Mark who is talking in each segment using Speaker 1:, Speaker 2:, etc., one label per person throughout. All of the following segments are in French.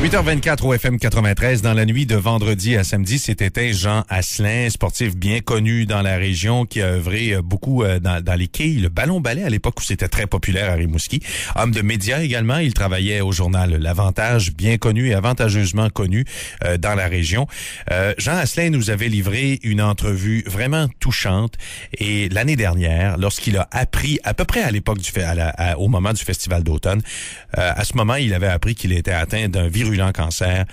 Speaker 1: 8h24 au FM 93. Dans la nuit de vendredi à samedi, c'était Jean Asselin, sportif bien connu dans la région, qui a œuvré beaucoup dans les quilles, le ballon-ballet à l'époque où c'était très populaire à Rimouski. Homme de médias également, il travaillait au journal L'Avantage, bien connu et avantageusement connu dans la région. Jean Asselin nous avait livré une entrevue vraiment touchante et l'année dernière, lorsqu'il a appris, à peu près à l'époque au moment du Festival d'automne, à ce moment, il avait appris qu'il était atteint d'un virulent cancer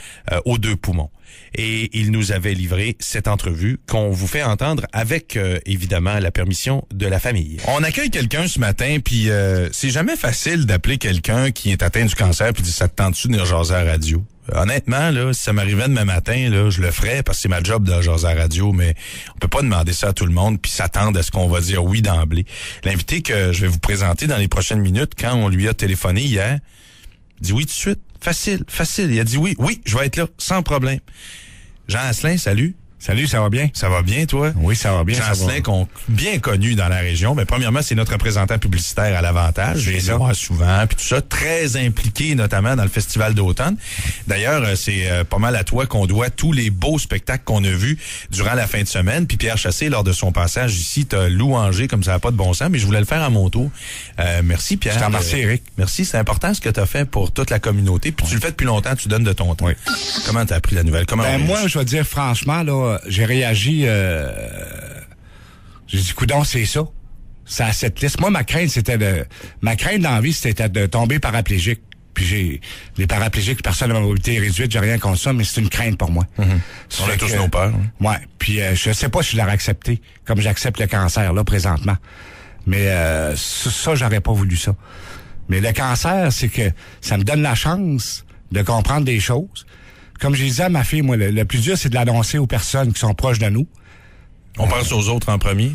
Speaker 1: aux 2 poumons. Et il nous avait livré cette entrevue qu'on vous fait entendre avec, évidemment, la permission de la famille.
Speaker 2: On accueille quelqu'un ce matin, puis c'est jamais facile d'appeler quelqu'un qui est atteint du cancer puis dit « ça te tente-tu de venir jaser à la radio? » Honnêtement, là, si ça m'arrivait demain matin, là, je le ferais parce que c'est ma job de jaser à la radio, mais on peut pas demander ça à tout le monde puis s'attendre à ce qu'on va dire oui d'emblée. L'invité que je vais vous présenter dans les prochaines minutes, quand on lui a téléphoné hier, il dit oui tout de suite. Facile. Il a dit oui, je vais être là, sans problème. Jean Asselin, salut.
Speaker 3: Salut, ça va bien?
Speaker 2: Ça va bien, toi?
Speaker 3: Oui, ça va bien.
Speaker 2: Jean Asselin, bien connu dans la région. Mais premièrement, c'est notre représentant publicitaire à l'Avantage. Je le vois souvent, puis tout ça. Très impliqué, notamment dans le Festival d'automne. D'ailleurs, c'est pas mal à toi qu'on doit tous les beaux spectacles qu'on a vus durant la fin de semaine. Puis Pierre Chassé, lors de son passage ici, t'a louangé comme ça n'a pas de bon sens, mais je voulais le faire à mon tour. Merci, Pierre.
Speaker 3: Je t'en remercie, Eric.
Speaker 2: Merci, c'est important ce que tu as fait pour toute la communauté. Puis tu le fais depuis longtemps, tu donnes de ton temps.
Speaker 3: Oui.
Speaker 2: Comment t'as appris la nouvelle?
Speaker 3: Moi, je vais dire franchement, là, j'ai réagi, j'ai dit, coudonc, c'est ça. C'est à cette liste. Moi, ma crainte dans la vie, c'était de tomber paraplégique. Puis les paraplégiques, personne à mobilité réduite, j'ai rien contre ça, mais c'est une crainte pour moi.
Speaker 2: On a tous nos peurs. Hein.
Speaker 3: Ouais. Puis je sais pas si je l'aurais accepté, comme j'accepte le cancer, là, présentement. Mais ça, j'aurais pas voulu ça. Mais le cancer, c'est que ça me donne la chance de comprendre des choses. Comme je disais à ma fille, moi, le plus dur, c'est de l'annoncer aux personnes qui sont proches de nous.
Speaker 2: On pense aux autres en premier?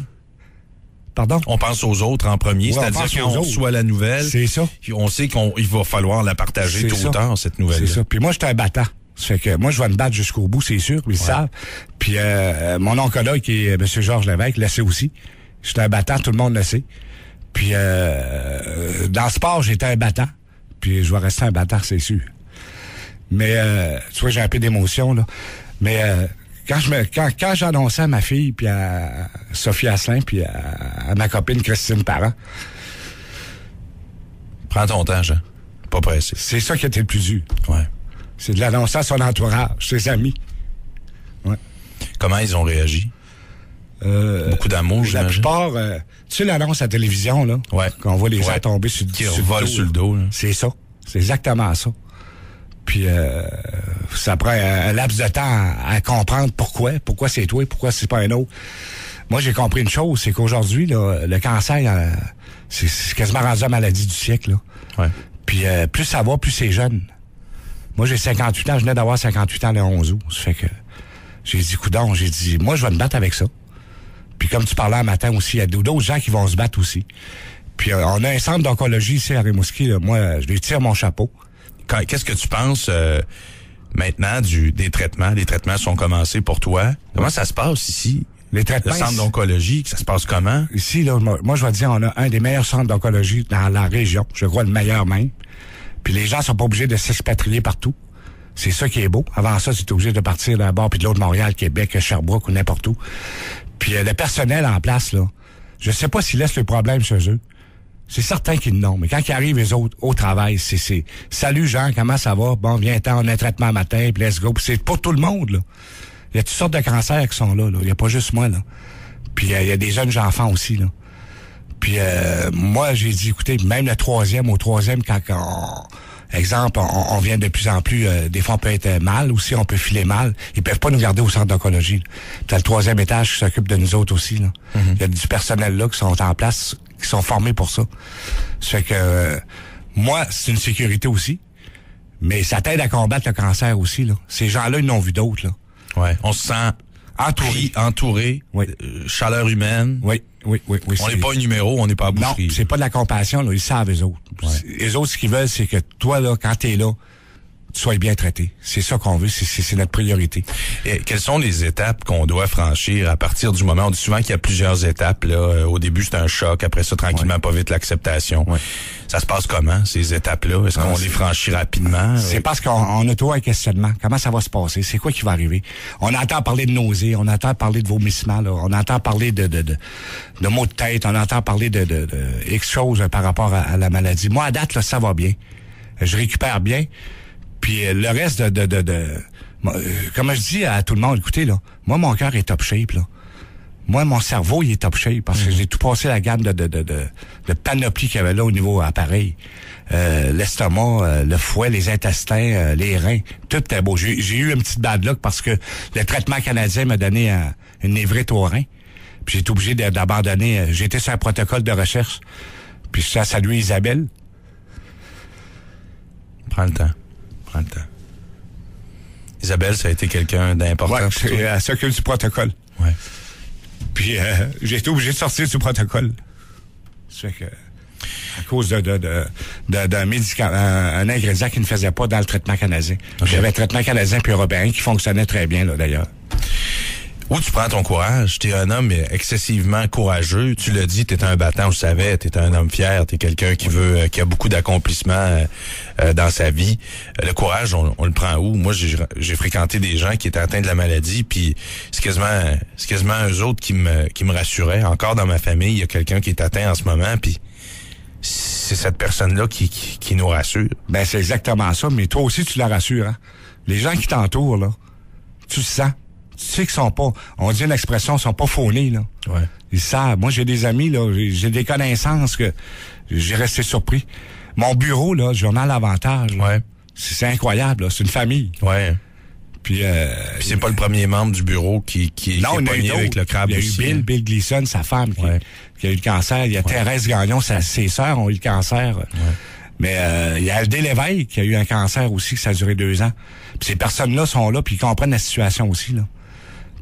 Speaker 3: Pardon?
Speaker 2: On pense aux autres en premier, ouais, c'est-à-dire qu'on reçoit la nouvelle.
Speaker 3: C'est ça.
Speaker 2: On sait qu'il va falloir la partager tôt ou tard, cette nouvelle.
Speaker 3: C'est ça. Puis moi, j'étais un battant. Ça fait que moi, je vais me battre jusqu'au bout, c'est sûr, ils le savent. Puis mon oncologue, qui est M. Georges Lévesque, le sait aussi. J'étais un battant, tout le monde le sait. Puis dans le sport, j'étais un battant. Puis je vais rester un battant, c'est sûr. Mais tu vois, j'ai un peu d'émotion, là. Mais quand j'ai annoncé à ma fille, puis à Sophie Asselin, puis à ma copine Christine Parent.
Speaker 2: Prends ton temps, Jean. Pas pressé.
Speaker 3: C'est ça qui était le plus dur.
Speaker 2: Ouais.
Speaker 3: C'est de l'annoncer à son entourage, ses amis. Ouais.
Speaker 2: Comment ils ont réagi? Beaucoup d'amour,
Speaker 3: la plupart, tu sais l'annonce à la télévision, là?
Speaker 2: Ouais.
Speaker 3: Qu'on voit les gens tomber sur
Speaker 2: le dos.
Speaker 3: C'est ça. C'est exactement ça. Puis ça prend un laps de temps à comprendre pourquoi c'est toi et pourquoi c'est pas un autre. Moi, j'ai compris une chose, c'est qu'aujourd'hui, là, le cancer, c'est quasiment rendu la maladie du siècle. Là.
Speaker 2: Ouais.
Speaker 3: Puis plus ça va, plus c'est jeune. Moi, j'ai 58 ans, je venais d'avoir 58 ans le 11 août. Ça fait que j'ai dit, coudonc, moi, je vais me battre avec ça. Puis comme tu parlais un matin aussi, il y a d'autres gens qui vont se battre aussi. Puis on a un centre d'oncologie ici à Rimouski. Là. Moi, je lui tire mon chapeau.
Speaker 2: Qu'est-ce que tu penses maintenant des traitements? Les traitements sont commencés pour toi. Comment ça se passe ici?
Speaker 3: Les traitements,
Speaker 2: le centre d'oncologie, ça se passe comment?
Speaker 3: Ici, là, moi, je vais te dire, on a un des meilleurs centres d'oncologie dans la région. Je crois le meilleur même. Puis les gens sont pas obligés de s'expatrier partout. C'est ça qui est beau. Avant ça, tu es obligé de partir d'un bord puis de l'autre, Montréal, Québec, Sherbrooke ou n'importe où. Puis le personnel en place, là, je sais pas s'ils laissent le problème chez eux. C'est certain qu'ils n'ont, mais quand ils arrivent les autres au travail, c'est salut Jean, comment ça va? Bon, viens-t'en, on a un traitement matin, puis let's go. Puis c'est pour tout le monde, là. Il y a toutes sortes de cancers qui sont là. Il y a pas juste moi, là. Puis il y a des jeunes enfants aussi, là. Puis moi, j'ai dit, écoutez, même le troisième, quand exemple, on vient de plus en plus, des fois on peut être mal aussi, on peut filer mal. Ils peuvent pas nous garder au centre d'oncologie. T'as le 3e étage qui s'occupe de nous autres aussi, là. Il y a du personnel là qui sont en place, qui sont formés pour ça. Ça fait que moi, c'est une sécurité aussi, mais ça t'aide à combattre le cancer aussi, là. Ces gens-là, ils n'ont vu d'autres, là.
Speaker 2: Ouais. On se sent entouré,
Speaker 3: oui.
Speaker 2: Chaleur humaine.
Speaker 3: Oui.
Speaker 2: On n'est pas un numéro, on n'est pas à boucherie.
Speaker 3: Non, c'est pas de la compassion, là. Ils savent, eux autres. Ouais. Les autres, ce qu'ils veulent, c'est que toi, là, quand t'es là, tu sois bien traité. C'est ça qu'on veut, c'est notre priorité.
Speaker 2: Et quelles sont les étapes qu'on doit franchir à partir du moment? On dit souvent qu'il y a plusieurs étapes. Là. Au début, c'est un choc. Après ça, tranquillement, pas vite, l'acceptation. Ouais. Ça se passe comment, ces étapes-là? Est-ce qu'on les franchit rapidement?
Speaker 3: C'est parce qu'on a toujours un questionnement. Comment ça va se passer? C'est quoi qui va arriver? On entend parler de nausées, on entend parler de vomissements, là. On entend parler de maux de tête, on entend parler de X choses par rapport à la maladie. Moi, à date, là, ça va bien. Je récupère bien. Puis le reste comme je dis à tout le monde, écoutez, là, moi, mon cœur est top shape, là. Moi, mon cerveau, il est top shape parce que j'ai tout passé la gamme de panoplie qu'il y avait là au niveau appareil. L'estomac, le foie, les intestins, les reins, tout était beau. J'ai eu une petite bad luck parce que le traitement canadien m'a donné une névrite au rein. Puis j'ai été obligé d'abandonner. J'ai été sur un protocole de recherche. Puis je tiens à saluer Isabelle.
Speaker 2: Prends le temps. Isabelle, ça a été quelqu'un d'important.
Speaker 3: Ouais, elle s'occupe du protocole.
Speaker 2: Ouais.
Speaker 3: Puis j'ai été obligé de sortir du protocole. Ça fait que à cause d'un médicament, un ingrédient qui ne faisait pas dans le traitement canadien. Okay. J'avais un traitement canadien puis européen qui fonctionnait très bien là d'ailleurs.
Speaker 2: Où tu prends ton courage? T'es un homme excessivement courageux. Tu l'as dit, t'es un battant, je savais. T'es un homme fier. T'es quelqu'un qui a beaucoup d'accomplissements dans sa vie. Le courage, on le prend où? Moi, j'ai fréquenté des gens qui étaient atteints de la maladie, puis c'est quasiment eux autres qui me rassuraient. Encore dans ma famille, il y a quelqu'un qui est atteint en ce moment, puis c'est cette personne-là qui nous rassure.
Speaker 3: Ben, c'est exactement ça. Mais toi aussi, tu la rassures. Hein? Les gens qui t'entourent, là, tu le sens. Tu sais qu'ils sont pas, on dit une expression, ils sont pas faunés, là.
Speaker 2: Ouais.
Speaker 3: Ils savent. Moi, j'ai des amis, là, j'ai des connaissances que j'ai resté surpris. Mon bureau, là, Journal Avantage, là,
Speaker 2: ouais.
Speaker 3: C'est incroyable, là. C'est une famille.
Speaker 2: Ouais.
Speaker 3: Puis
Speaker 2: c'est pas le premier membre du bureau qui est pogné avec le crabe aussi.
Speaker 3: Il y a eu Bill Gleason, sa femme, qui a eu le cancer. Il y a Thérèse Gagnon, ses sœurs ont eu le cancer. Ouais. Mais il y a Aldé Lévesque qui a eu un cancer aussi, que ça a duré 2 ans. Puis ces personnes-là sont là, puis ils comprennent la situation aussi, là.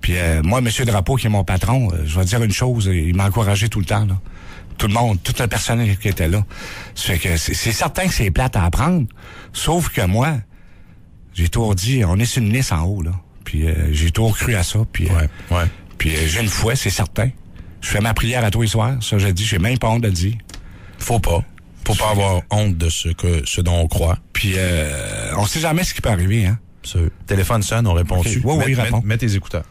Speaker 3: Puis moi, M. Drapeau, qui est mon patron, je vais dire une chose, il m'a encouragé tout le temps, là. Tout le monde, tout le personnel qui était là. Ça fait que c'est certain que c'est plate à apprendre. Sauf que moi, j'ai toujours dit, on est sur une liste en haut, là. Puis j'ai toujours cru à ça. Puis puis j'ai une foi, c'est certain. Je fais ma prière à tous les soirs. Ça, je dis, j'ai même pas honte de le dire.
Speaker 2: Faut pas avoir honte de ce dont on croit.
Speaker 3: Puis on sait jamais ce qui peut arriver, hein.
Speaker 2: Ce téléphone sonne, on répond dessus.
Speaker 3: Okay. Oui, répond.
Speaker 2: Mets tes écouteurs.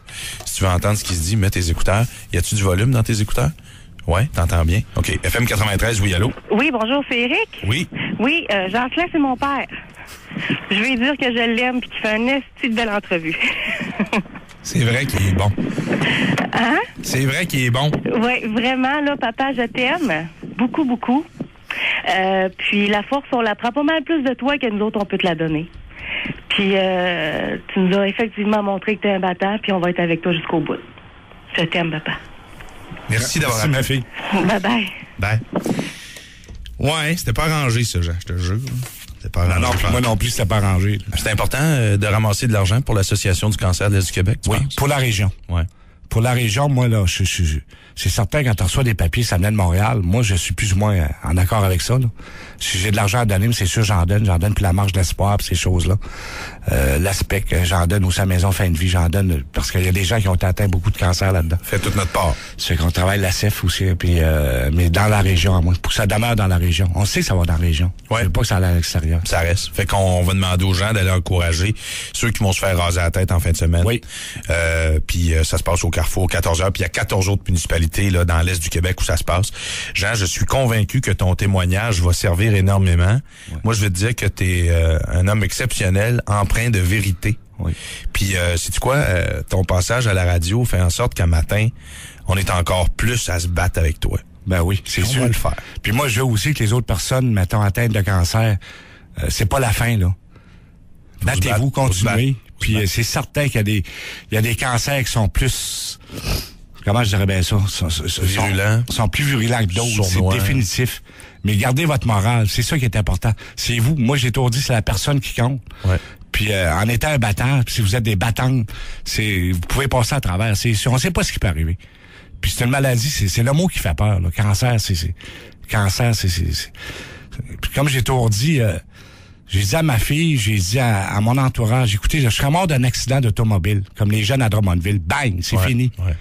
Speaker 2: Si tu veux entendre ce qui se dit, mets tes écouteurs. Y a-tu du volume dans tes écouteurs? Ouais, t'entends bien. OK. FM 93, oui, allô?
Speaker 4: Oui, bonjour, c'est Eric?
Speaker 2: Oui.
Speaker 4: Oui, Jean-Claude, c'est mon père. Je vais lui dire que je l'aime et qu'il fait une esti de belle entrevue.
Speaker 2: C'est vrai qu'il est bon.
Speaker 4: Hein?
Speaker 2: C'est vrai qu'il est bon.
Speaker 4: Oui, vraiment, là, papa, je t'aime. Beaucoup, beaucoup. Puis la force, on la prend pas mal plus de toi que nous autres, on peut te la donner. Puis tu nous as effectivement montré que t'es un battant, puis on va être avec toi jusqu'au bout. Je t'aime, papa.
Speaker 2: Merci d'avoir appelé.
Speaker 3: Ma fille.
Speaker 4: Bye-bye.
Speaker 2: Bye. Ouais, c'était pas arrangé, ça, Jean, je te jure. C'était pas arrangé.
Speaker 3: Non, moi non plus, c'était pas arrangé.
Speaker 2: C'est important de ramasser de l'argent pour l'Association du cancer de l'Est du Québec, tu penses?
Speaker 3: Pour la région.
Speaker 2: Ouais.
Speaker 3: Pour la région, moi, là, c'est certain, quand tu reçois des papiers, ça venait de Montréal. Moi, je suis plus ou moins en accord avec ça, là. Si j'ai de l'argent à donner, mais c'est sûr, j'en donne pour la marge d'espoir, puis ces choses-là. L'aspect que j'en donne aussi à la maison fin de vie, j'en donne, parce qu'il y a des gens qui ont atteint beaucoup de cancer là-dedans.
Speaker 2: Fait toute notre part.
Speaker 3: C'est qu'on travaille la CEF aussi, puis mais dans la région, à moi, pour que ça demeure dans la région. On sait que ça va dans la région.
Speaker 2: Ouais.
Speaker 3: Je veux pas que ça aille à l'extérieur.
Speaker 2: Ça reste. Fait qu'on va demander aux gens d'aller encourager ceux qui vont se faire raser la tête en fin de semaine.
Speaker 3: Oui.
Speaker 2: Puis ça se passe au Carrefour, 14h, puis il y a 14 autres municipalités là dans l'Est du Québec où ça se passe. Jean, je suis convaincu que ton témoignage va servir énormément. Ouais. Moi, je veux te dire que tu es un homme exceptionnel, empreint de vérité.
Speaker 3: Oui.
Speaker 2: Puis, sais-tu quoi? Ton passage à la radio fait en sorte qu'un matin, on est encore plus à se battre avec toi.
Speaker 3: Ben oui, c'est sûr.
Speaker 2: On va le faire.
Speaker 3: Puis moi, je veux aussi que les autres personnes, mettons, atteintes de cancer, c'est pas la fin, là. Battez-vous, continuez. Puis c'est certain qu'il y a des cancers qui sont plus... Comment je dirais bien ça? Sont plus virulents que d'autres. C'est définitif. Mais gardez votre morale. C'est ça qui est important. C'est vous. Moi, j'ai toujours dit, c'est la personne qui compte.
Speaker 2: Ouais.
Speaker 3: Puis en étant un battant, si vous êtes des battantes, vous pouvez passer à travers. On sait pas ce qui peut arriver. Puis c'est une maladie, c'est le mot qui fait peur. Là. Cancer, Puis comme j'ai toujours dit, J'ai dit à ma fille, j'ai dit à mon entourage, écoutez, je serais mort d'un accident d'automobile, comme les jeunes à Drummondville. Bang, c'est fini.
Speaker 2: Ouais.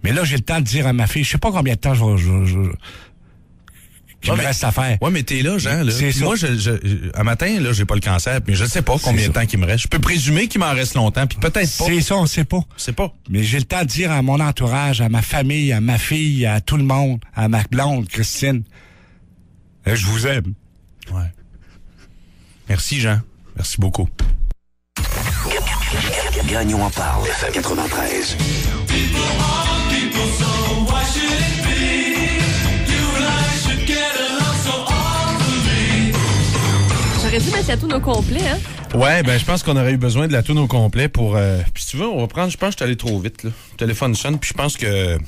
Speaker 3: Mais là, j'ai le temps de dire à ma fille, je sais pas combien de temps qu'il me reste à faire.
Speaker 2: Ouais, mais t'es là, Jean. Là.
Speaker 3: C'est ça.
Speaker 2: Moi, un matin, là, j'ai pas le cancer, mais je sais pas combien de temps qu'il me reste. Je peux présumer qu'il m'en reste longtemps, puis peut-être pas.
Speaker 3: C'est ça, on sait pas.
Speaker 2: C'est pas.
Speaker 3: Mais j'ai le temps de dire à mon entourage, à ma famille, à ma fille, à tout le monde, à ma blonde, Christine, je vous aime.
Speaker 2: Ouais. Merci, Jean. Merci beaucoup.
Speaker 5: Gagnon en parle. FM 93.
Speaker 6: J'aurais dû mettre la toune au complet, hein?
Speaker 1: Ouais, ben je pense qu'on aurait eu besoin de la toune au complet pour... Puis si tu veux, on va prendre... Je pense que je suis allé trop vite, là. Le téléphone sonne, puis je pense que...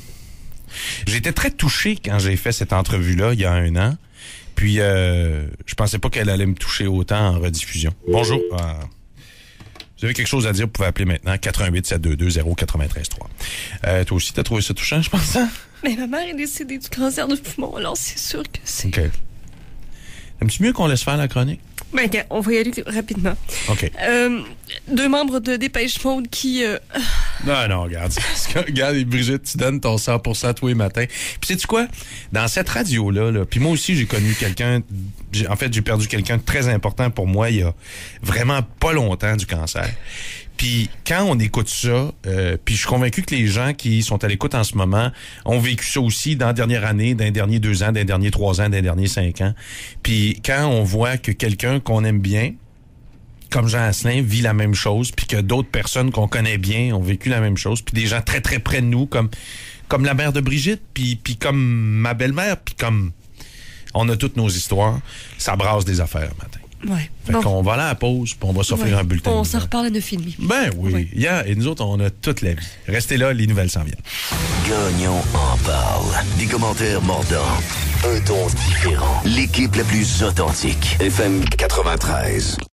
Speaker 1: J'étais très touché quand j'ai fait cette entrevue-là, il y a 1 an. Puis je pensais pas qu'elle allait me toucher autant en rediffusion. Bonjour. Vous avez quelque chose à dire, vous pouvez appeler maintenant. 88-722-093-3. Toi aussi, t'as trouvé ça touchant, je pense, hein?
Speaker 6: Mais ma mère est décédée du cancer du poumon, alors c'est sûr que c'est...
Speaker 1: OK. Aimes-tu mieux qu'on laisse faire la chronique?
Speaker 6: Ben, on va y aller rapidement.
Speaker 1: OK.
Speaker 6: 2 membres de Dépêche Mode qui...
Speaker 1: Non, regarde. Regarde, Brigitte, tu donnes ton 100% tous les matins. Puis sais-tu quoi? Dans cette radio-là, puis moi aussi, j'ai connu quelqu'un... En fait, j'ai perdu quelqu'un de très important pour moi il y a vraiment pas longtemps du cancer. Puis quand on écoute ça, puis je suis convaincu que les gens qui sont à l'écoute en ce moment ont vécu ça aussi dans la dernière année, dans les derniers 2 ans, dans les derniers 3 ans, dans les derniers 5 ans. Puis quand on voit que quelqu'un qu'on aime bien, comme Jean Asselin, vit la même chose, puis que d'autres personnes qu'on connaît bien ont vécu la même chose, puis des gens très, très près de nous, comme la mère de Brigitte, puis comme ma belle-mère, puis comme on a toutes nos histoires, ça brasse des affaires matin.
Speaker 6: Ouais.
Speaker 2: Fait qu'on va aller à la pause, puis on va s'offrir un bulletin.
Speaker 6: On s'en reparle à 9h30.
Speaker 2: Ben oui.
Speaker 6: Ouais.
Speaker 2: Et nous autres, on a toute la vie. Restez là, les nouvelles s'en viennent.
Speaker 5: Gagnon en parle. Des commentaires mordants. Un ton différent. L'équipe la plus authentique. FM 93.